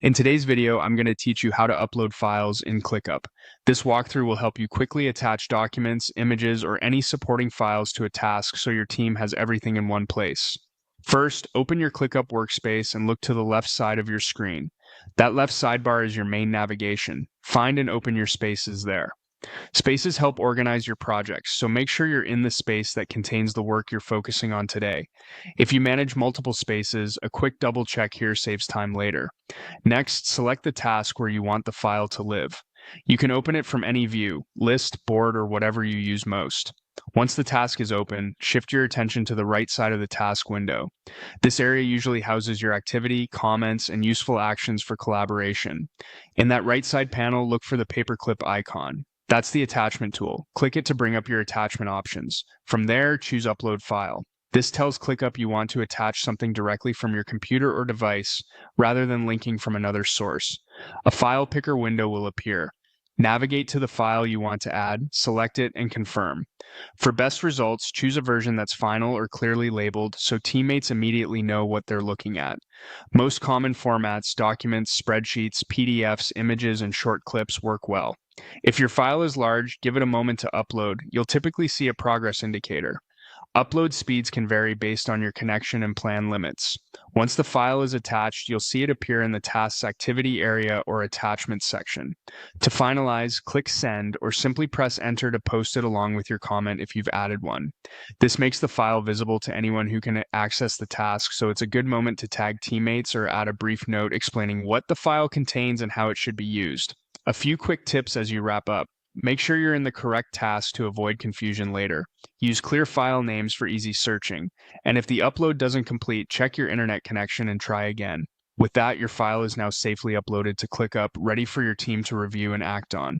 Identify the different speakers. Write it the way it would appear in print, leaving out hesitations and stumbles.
Speaker 1: In today's video, I'm going to teach you how to upload files in ClickUp. This walkthrough will help you quickly attach documents, images, or any supporting files to a task so your team has everything in one place. First, open your ClickUp workspace and look to the left side of your screen. That left sidebar is your main navigation. Find and open your spaces there. Spaces help organize your projects, so make sure you're in the space that contains the work you're focusing on today. If you manage multiple spaces, a quick double check here saves time later. Next, select the task where you want the file to live. You can open it from any view, list, board, or whatever you use most. Once the task is open, shift your attention to the right side of the task window. This area usually houses your activity, comments, and useful actions for collaboration. In that right side panel, look for the paperclip icon. That's the attachment tool. Click it to bring up your attachment options. From there, choose Upload File. This tells ClickUp you want to attach something directly from your computer or device rather than linking from another source. A file picker window will appear. Navigate to the file you want to add, select it, and confirm. For best results, choose a version that's final or clearly labeled so teammates immediately know what they're looking at. Most common formats, documents, spreadsheets, PDFs, images, and short clips work well. If your file is large, give it a moment to upload. You'll typically see a progress indicator. Upload speeds can vary based on your connection and plan limits. Once the file is attached, you'll see it appear in the task's activity area or attachments section. To finalize, click Send or simply press Enter to post it along with your comment if you've added one. This makes the file visible to anyone who can access the task, so it's a good moment to tag teammates or add a brief note explaining what the file contains and how it should be used. A few quick tips as you wrap up. Make sure you're in the correct task to avoid confusion later. Use clear file names for easy searching. And if the upload doesn't complete, check your internet connection and try again. With that, your file is now safely uploaded to ClickUp, ready for your team to review and act on.